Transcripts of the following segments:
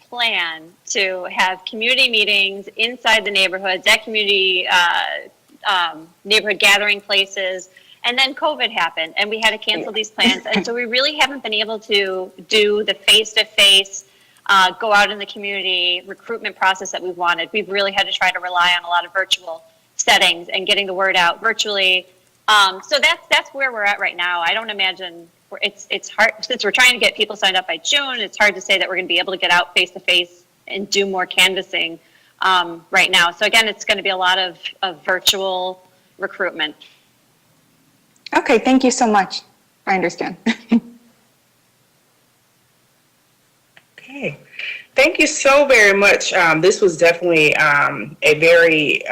plan to have community meetings inside the neighborhoods, at community neighborhood gathering places. And then COVID happened and we had to cancel these plans. And so we really haven't been able to do the face-to-face, go out in the community recruitment process that we wanted. We've really had to try to rely on a lot of virtual settings and getting the word out virtually. So that's where we're at right now. I don't imagine it's hard since we're trying to get people signed up by June. It's hard to say that we're going to be able to get out face to face and do more canvassing right now. So again, it's going to be a lot of virtual recruitment. Okay, thank you so much. I understand. Okay, thank you so very much. This was definitely a very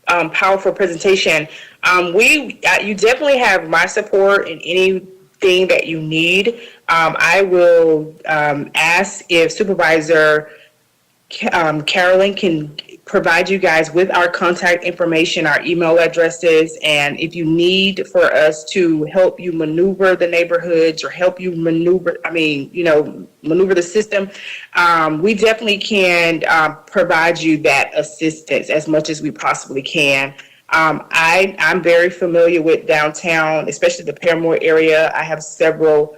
powerful presentation. You definitely have my support in anything that you need. I will ask if Supervisor Carolyn can provide you guys with our contact information, our email addresses, and if you need for us to help you maneuver the neighborhoods or help you maneuver the system, we definitely can provide you that assistance as much as we possibly can. I'm very familiar with downtown, especially the Paramore area. I have several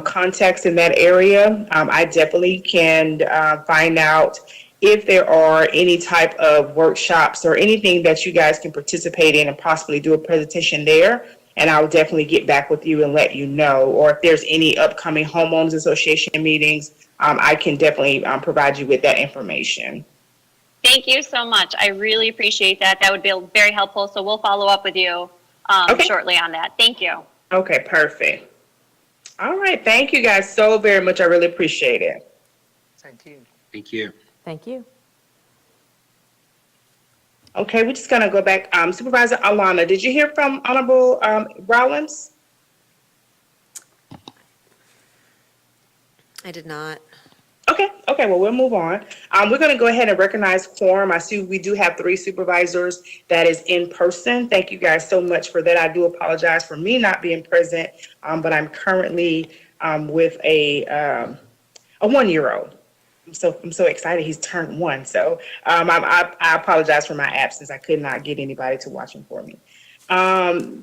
contacts in that area. I definitely can find out if there are any type of workshops or anything that you guys can participate in and possibly do a presentation there. And I'll definitely get back with you and let you know. Or if there's any upcoming homeowners association meetings, I can definitely provide you with that information. Thank you so much. I really appreciate that. That would be very helpful. So we'll follow up with you shortly on that. Thank you. Okay, perfect. All right. Thank you guys so very much. I really appreciate it. Thank you. Thank you. Thank you. Okay, we're just going to go back. Supervisor Alana, did you hear from Honorable Rollins? I did not. Okay, well, we'll move on. We're going to go ahead and recognize quorum. I see we do have 3 supervisors that is in person. Thank you guys so much for that. I do apologize for me not being present, but I'm currently with a 1-year-old. I'm so excited he's turned 1. So I apologize for my absence. I could not get anybody to watch him for me.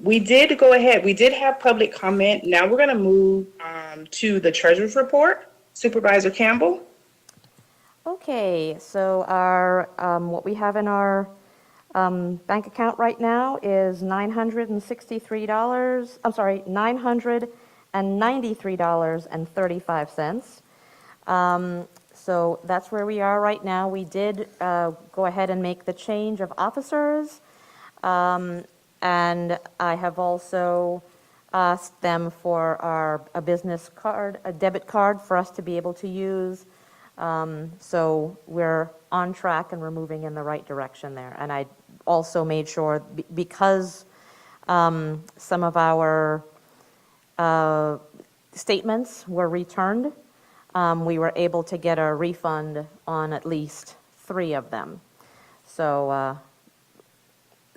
We did go ahead. We did have public comment. Now we're going to move to the treasurer's report. Supervisor Campbell. Okay, so our what we have in our bank account right now is $963. I'm sorry, $993.35. So that's where we are right now. We did go ahead and make the change of officers, and I have also asked them for a business card, a debit card for us to be able to use. So we're on track and we're moving in the right direction there. And I also made sure, because some of our statements were returned, we were able to get a refund on at least 3 of them. So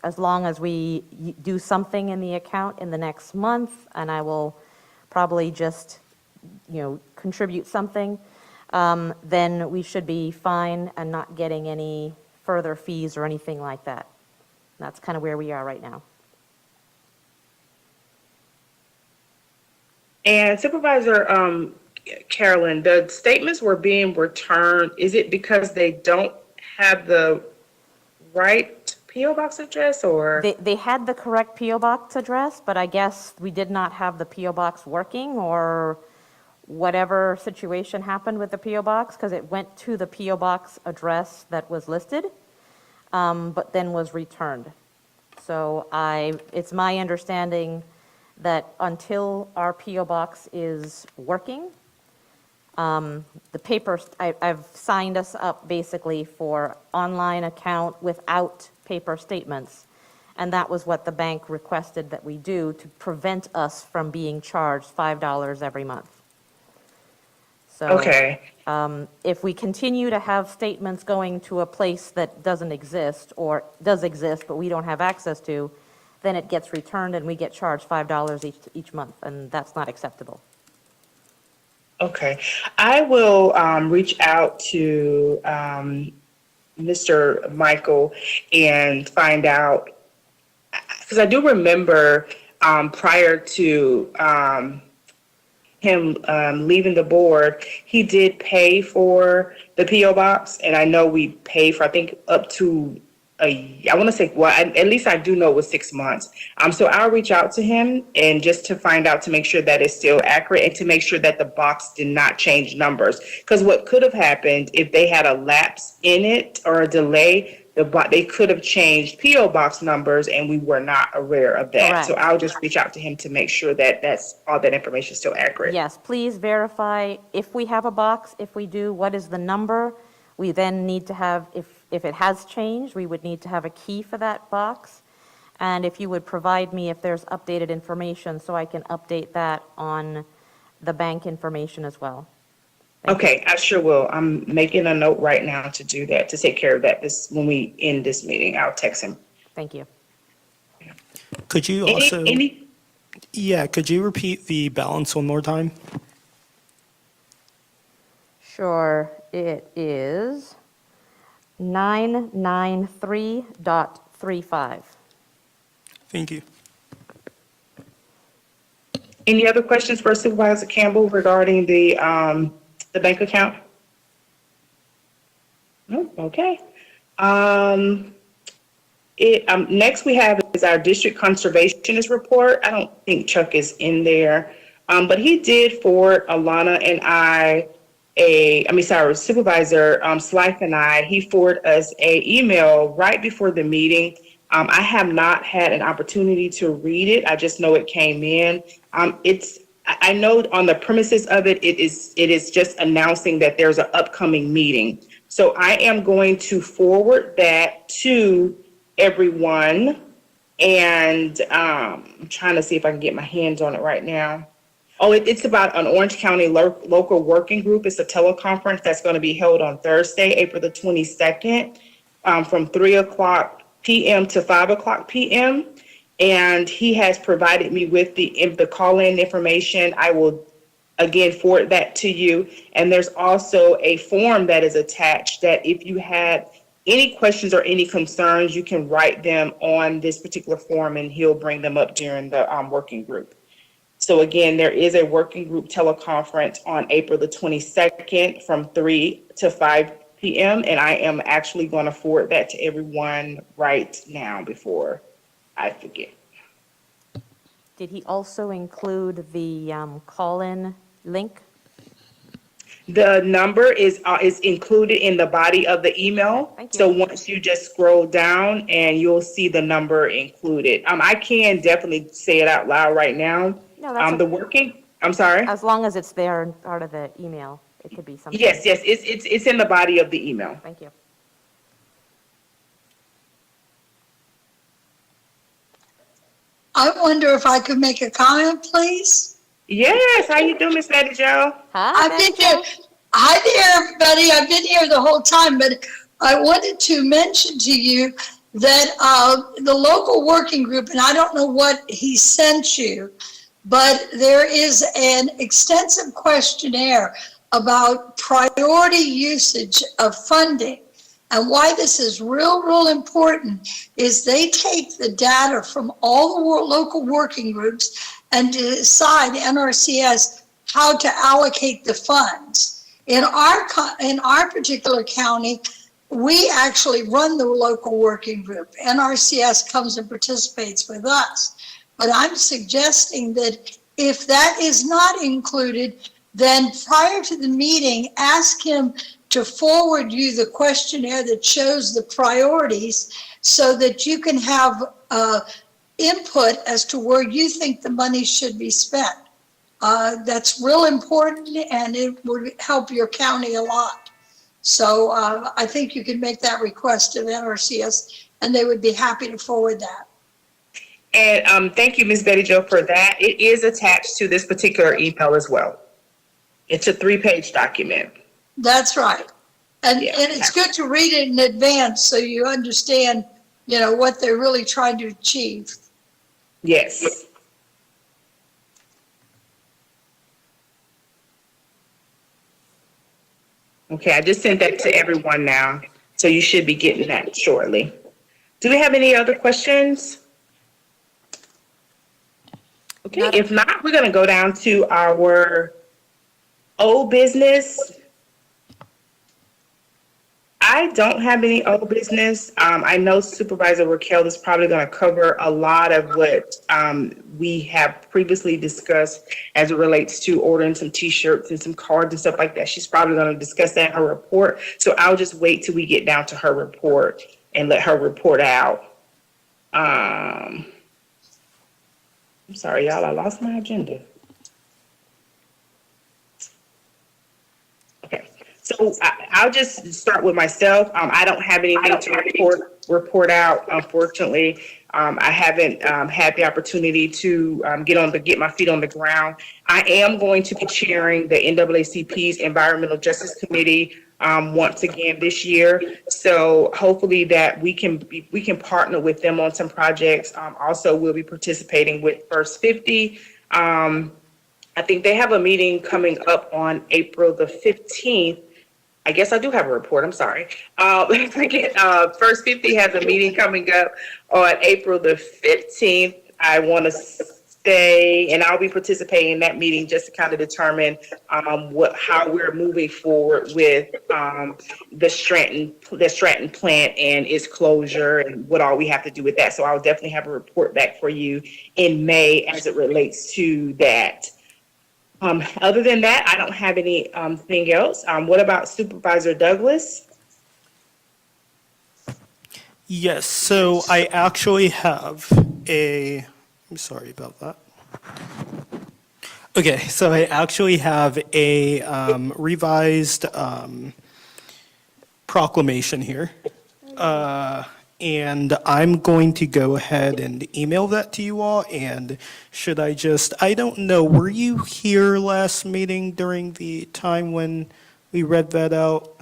as long as we do something in the account in the next month, and I will probably just, contribute something, then we should be fine and not getting any further fees or anything like that. That's kind of where we are right now. And Supervisor Carolyn, the statements were being returned. Is it because they don't have the right P.O. box address, or? They had the correct P.O. box address, but I guess we did not have the P.O. box working, or whatever situation happened with the P.O. box, because it went to the P.O. box address that was listed, but then was returned. So it's my understanding that until our P.O. box is working, the paper, I've signed us up basically for online account without paper statements. And that was what the bank requested that we do to prevent us from being charged $5 every month. So Okay. If we continue to have statements going to a place that doesn't exist, or does exist but we don't have access to, then it gets returned and we get charged $5 each month, and that's not acceptable. Okay. I will reach out to Mr. Michael and find out, because I do remember prior to him leaving the board, he did pay for the PO box, and I know we paid for, I think, up to I want to say, well, at least I do know it was 6 months. So I'll reach out to him and just to find out, to make sure that it's still accurate and to make sure that the box did not change numbers. Because what could have happened if they had a lapse in it or a delay, they could have changed PO box numbers and we were not aware of that. Correct. So I'll just reach out to him to make sure that that's all that information is still accurate. Yes, please verify if we have a box. If we do, what is the number? We then need to have, if it has changed, we would need to have a key for that box. And if you would provide me if there's updated information so I can update that on the bank information as well. Okay, I sure will. I'm making a note right now to do that, to take care of that when we end this meeting. I'll text him. Thank you. Could you also, Any? yeah, could you repeat the balance one more time? Sure, it is 993.35. Thank you. Any other questions for Supervisor Campbell regarding the bank account? No, okay. Next we have is our district conservationist report. I don't think Chuck is in there, but he did forward Alana and Supervisor Slife and he forwarded us a email right before the meeting. I have not had an opportunity to read it. I just know it came in. I know on the premises of it, it is just announcing that there's an upcoming meeting. So I am going to forward that to everyone, and I'm trying to see if I can get my hands on it right now. Oh, it's about an Orange County local working group. It's a teleconference that's going to be held on Thursday, April the 22nd, from 3:00 p.m. to 5:00 p.m. And he has provided me with the call-in information. I will again forward that to you. And there's also a form that is attached that if you had any questions or any concerns, you can write them on this particular form and he'll bring them up during the working group. So again, there is a working group teleconference on April the 22nd from 3 to 5 p.m. And I am actually going to forward that to everyone right now before I forget. Did he also include the call-in link? The number is included in the body of the email. Thank you. So once you just scroll down and you'll see the number included. I can definitely say it out loud right now. No, that's I'm sorry. as long as it's there and part of the email, it could be something. Yes, it's in the body of the email. Thank you. I wonder if I could make a comment, please? Yes, how you doing, Miss Betty Jo? Hi, I've been Betty here. Jo. Hi there, everybody. I've been here the whole time, but I wanted to mention to you that the local working group, and I don't know what he sent you, but there is an extensive questionnaire about priority usage of funding. And why this is real important is they take the data from all the local working groups and decide, NRCS, how to allocate the funds. In our particular county, we actually run the local working group. NRCS comes and participates with us. But I'm suggesting that if that is not included, then prior to the meeting, ask him to forward you the questionnaire that shows the priorities so that you can have input as to where you think the money should be spent. That's real important and it would help your county a lot. So I think you can make that request of NRCS and they would be happy to forward that. And thank you, Miss Betty Jo, for that. It is attached to this particular email as well. It's a 3-page document. That's right. And Yeah. and it's good to read it in advance so you understand, what they're really trying to achieve. Yes. Okay, I just sent that to everyone now, so you should be getting that shortly. Do we have any other questions? Okay, if not, we're going to go down to our old business. I don't have any old business. I know Supervisor Raquel is probably going to cover a lot of what we have previously discussed as it relates to ordering some T-shirts and some cards and stuff like that. She's probably going to discuss that in her report. So I'll just wait till we get down to her report and let her report out. I'm sorry, y'all, I lost my agenda. Okay, so I'll just start with myself. I don't have anything to report out, unfortunately. I haven't had the opportunity to get my feet on the ground. I am going to be chairing the NAACP's Environmental Justice Committee once again this year. So hopefully that we can partner with them on some projects. Also, we'll be participating with First 50. I think they have a meeting coming up on April the 15th. I guess I do have a report, I'm sorry. First 50 has a meeting coming up on April the 15th. I want to stay, and I'll be participating in that meeting just to kind of determine how we're moving forward with the Stratton plant and its closure and what all we have to do with that. So I'll definitely have a report back for you in May as it relates to that. Other than that, I don't have anything else. What about Supervisor Douglas? Yes, so I actually have I'm sorry about that. Okay, so I actually have a revised proclamation here. And I'm going to go ahead and email that to you all. And I don't know, were you here last meeting during the time when we read that out,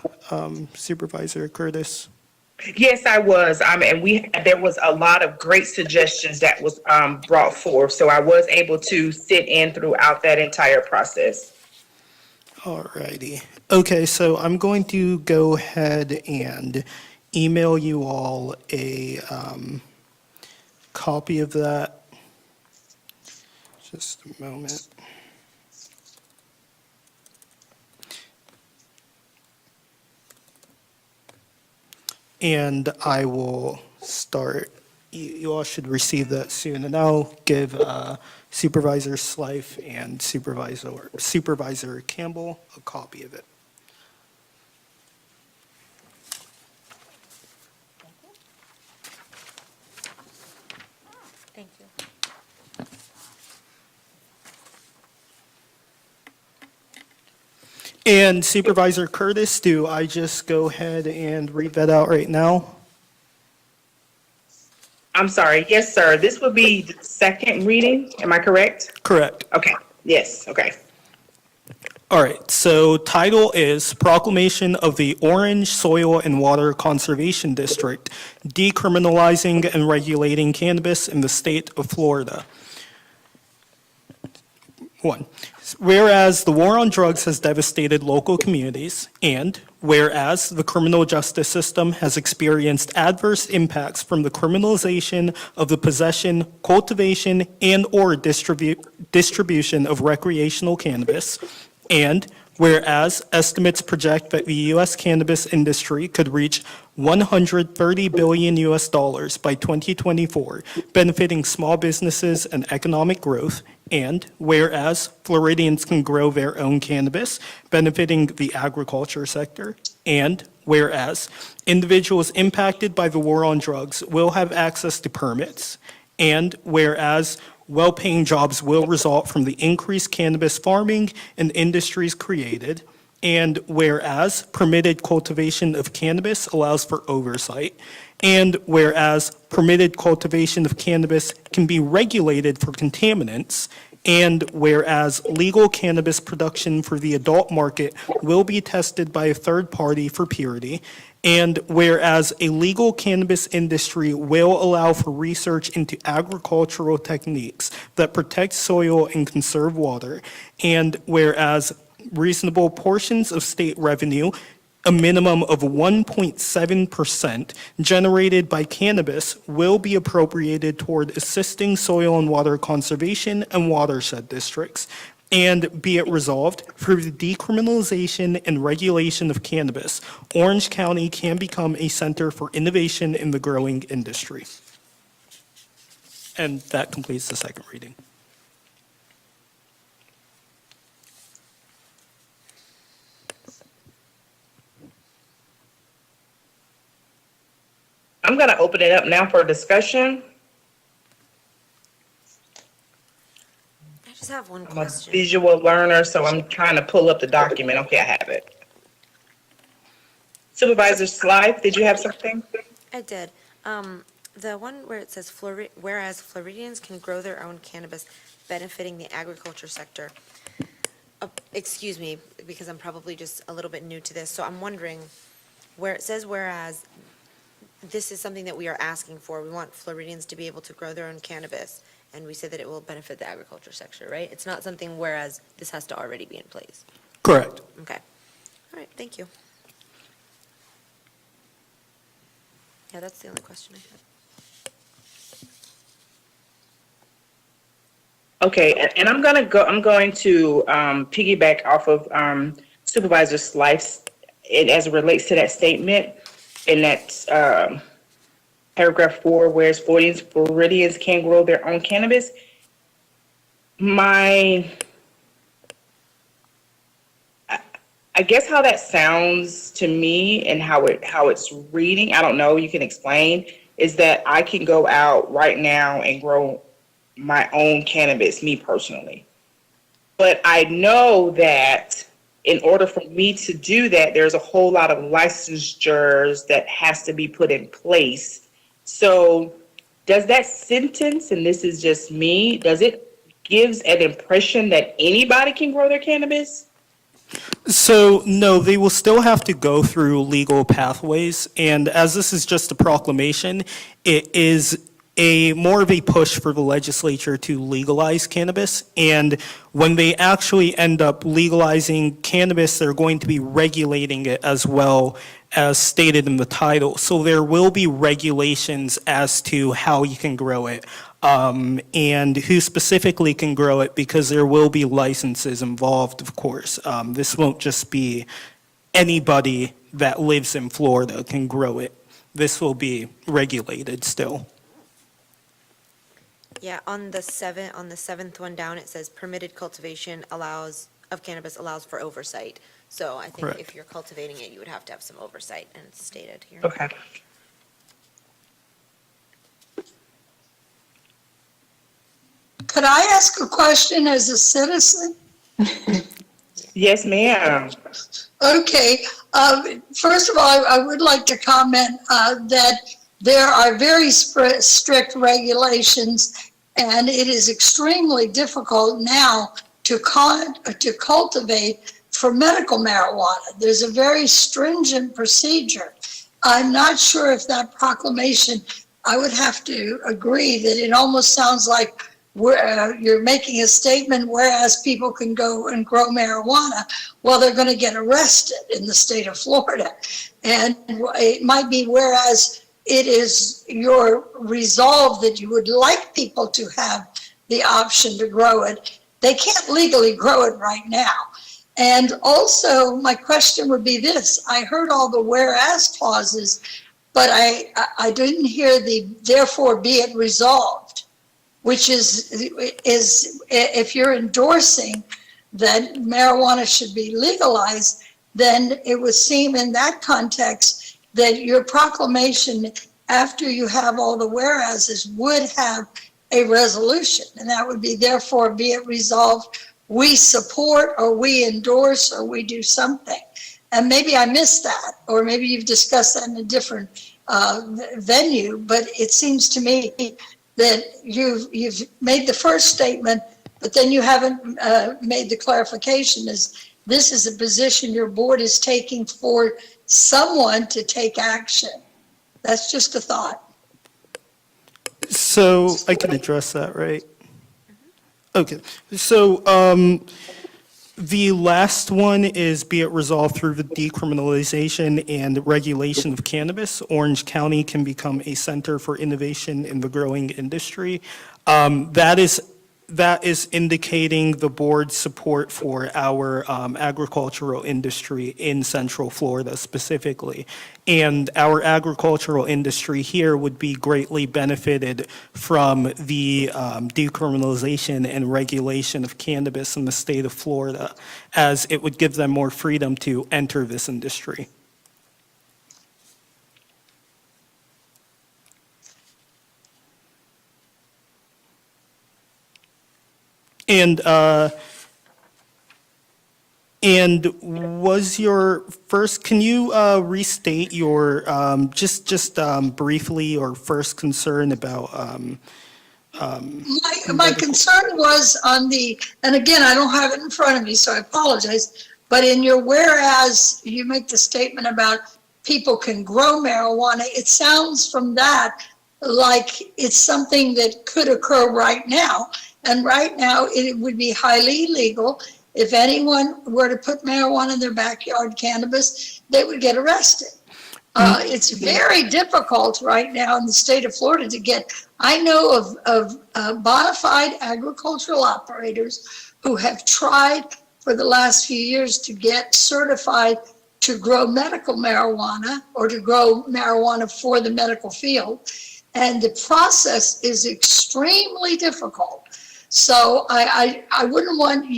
Supervisor Curtis? Yes, I was. And there was a lot of great suggestions that was brought forth. So I was able to sit in throughout that entire process. All righty. Okay, so I'm going to go ahead and email you all a copy of that. Just a moment. And I will start. You all should receive that soon, and I'll give Supervisor Slife and Supervisor Campbell a copy of it. Thank you. And Supervisor Curtis, do I just go ahead and read that out right now? I'm sorry. Yes, sir. This would be the second reading. Am I correct? Correct. Okay. Yes. Okay. All right, so title is Proclamation of the Orange Soil and Water Conservation District, Decriminalizing and Regulating Cannabis in the State of Florida. 1, whereas the war on drugs has devastated local communities, and whereas the criminal justice system has experienced adverse impacts from the criminalization of the possession, cultivation, and/or distribution of recreational cannabis, and whereas estimates project that the U.S. cannabis industry could reach $130 billion by 2024, benefiting small businesses and economic growth, and whereas Floridians can grow their own cannabis, benefiting the agriculture sector, and whereas individuals impacted by the war on drugs will have access to permits, and whereas well-paying jobs will result from the increased cannabis farming and industries created, and whereas permitted cultivation of cannabis allows for oversight, and whereas permitted cultivation of cannabis can be regulated for contaminants, and whereas legal cannabis production for the adult market will be tested by a third party for purity, and whereas a legal cannabis industry will allow for research into agricultural techniques that protect soil and conserve water, and whereas reasonable portions of state revenue a minimum of 1.7% generated by cannabis will be appropriated toward assisting soil and water conservation and watershed districts. And be it resolved, through the decriminalization and regulation of cannabis, Orange County can become a center for innovation in the growing industry. And that completes the second reading. I'm going to open it up now for discussion. I just have one I'm a question. visual learner, so I'm trying to pull up the document. Okay, I have it. Supervisor Slythe, did you have something? I did. The one where it says, whereas Floridians can grow their own cannabis benefiting the agriculture sector. Excuse me, because I'm probably just a little bit new to this, so I'm wondering, where it says whereas, this is something that we are asking for. We want Floridians to be able to grow their own cannabis, and we say that it will benefit the agriculture sector, right? It's not something whereas this has to already be in place. Correct. Okay. All right, thank you. Yeah, that's the only question I had. Okay, and I'm going to piggyback off of Supervisor Slythe's, as it relates to that statement, in that paragraph 4, whereas Floridians can grow their own cannabis. I guess how that sounds to me and how it's reading, I don't know, you can explain, is that I can go out right now and grow my own cannabis, me personally. But I know that in order for me to do that, there's a whole lot of licensures that has to be put in place. So does that sentence, and this is just me, does it gives an impression that anybody can grow their cannabis? So, no, they will still have to go through legal pathways, and as this is just a proclamation, it is more of a push for the legislature to legalize cannabis, and when they actually end up legalizing cannabis, they're going to be regulating it as well as stated in the title. So there will be regulations as to how you can grow it, and who specifically can grow it, because there will be licenses involved, of course. This won't just be anybody that lives in Florida can grow it. This will be regulated still. Yeah, on the seventh one down, it says permitted cultivation of cannabis allows for oversight. So I think Correct. if you're cultivating it, you would have to have some oversight, and it's stated here. Okay. Could I ask a question as a citizen? Yes, ma'am. Okay, first of all, I would like to comment that there are very strict regulations, and it is extremely difficult now to cultivate for medical marijuana. There's a very stringent procedure. I'm not sure if that proclamation, I would have to agree that it almost sounds like you're making a statement, whereas people can go and grow marijuana, well, they're going to get arrested in the state of Florida. And it might be whereas it is your resolve that you would like people to have the option to grow it. They can't legally grow it right now. And also, my question would be this. I heard all the whereas clauses, but I didn't hear the therefore be it resolved, which is if you're endorsing that marijuana should be legalized, then it would seem in that context that your proclamation, after you have all the whereases, would have a resolution, and that would be therefore be it resolved, we support or we endorse or we do something. And maybe I missed that, or maybe you've discussed that in a different venue, but it seems to me that you've made the first statement, but then you haven't made the clarification as this is a position your board is taking for someone to take action. That's just a thought. So I can address that, right? Okay. So The last one is be it resolved through the decriminalization and regulation of cannabis, Orange County can become a center for innovation in the growing industry. That is indicating the board's support for our agricultural industry in Central Florida specifically. And our agricultural industry here would be greatly benefited from the decriminalization and regulation of cannabis in the state of Florida, as it would give them more freedom to enter this industry. And was your first, can you restate your, just briefly, your first concern about, My concern was on the, and again, I don't have it in front of me, so I apologize, but in your whereas, you make the statement about people can grow marijuana, it sounds from that like it's something that could occur right now. And right now, it would be highly illegal. If anyone were to put marijuana in their backyard, cannabis, they would get arrested. It's very difficult right now in the state of Florida to get, I know of bona fide agricultural operators who have tried for the last few years to get certified to grow medical marijuana or to grow marijuana for the medical field. And the process is extremely difficult. So I wouldn't want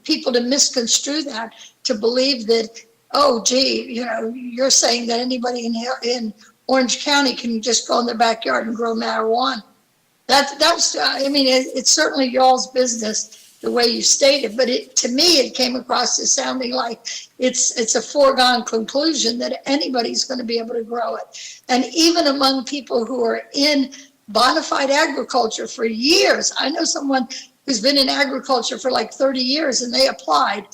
people to misconstrue that, to believe that, oh, gee, you're saying that anybody in Orange County can just go in their backyard and grow marijuana. That's I mean, it's certainly y'all's business the way you stated, but to me, it came across as sounding like it's a foregone conclusion that anybody's going to be able to grow it. And even among people who are in bona fide agriculture for years. I know someone who's been in agriculture for like 30 years and they applied,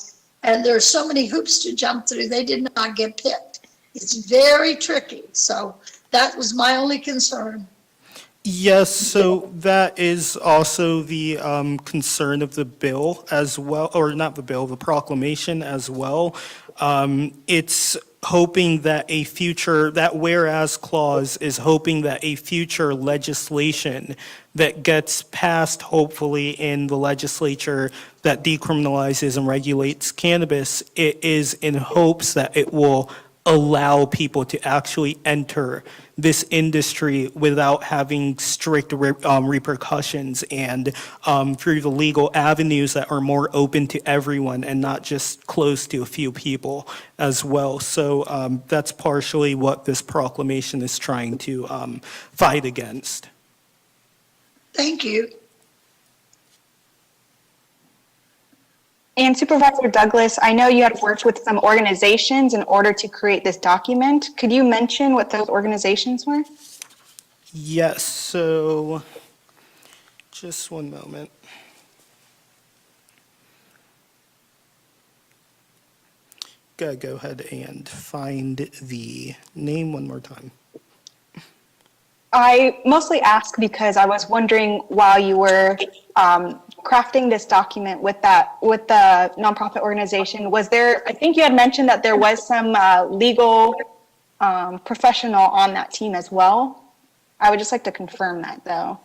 and there's so many hoops to jump through, they did not get picked. It's very tricky. So that was my only concern. yes, so that is also the concern of the bill as well, or not the bill, the proclamation as well. It's hoping that that whereas clause is hoping that a future legislation that gets passed, hopefully in the legislature, that decriminalizes and regulates cannabis, it is in hopes that it will allow people to actually enter this industry without having strict repercussions, and through the legal avenues that are more open to everyone and not just closed to a few people as well. So that's partially what this proclamation is trying to fight against. Thank you. And Supervisor Douglas, I know you had worked with some organizations in order to create this document. Could you mention what those organizations were? Yes, so just one moment. Gotta go ahead and find the name one more time. I mostly ask because I was wondering, while you were crafting this document with the nonprofit organization, was there, I think you had mentioned that there was some legal professional on that team as well. I would just like to confirm that, though.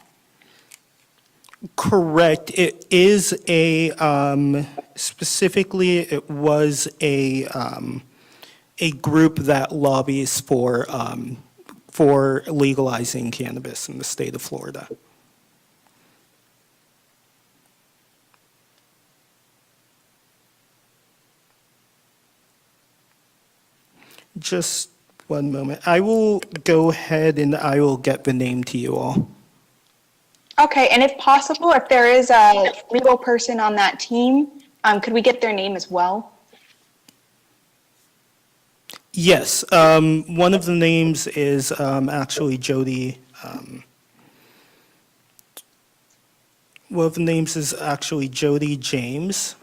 Correct. It is specifically, it was a group that lobbies for legalizing cannabis in the state of Florida. Just one moment. I will go ahead and I will get the name to you all. Okay, and if possible, if there is a legal person on that team, could we get their name as well? Yes, one of the names is actually Jody. One of the names is actually Jody James.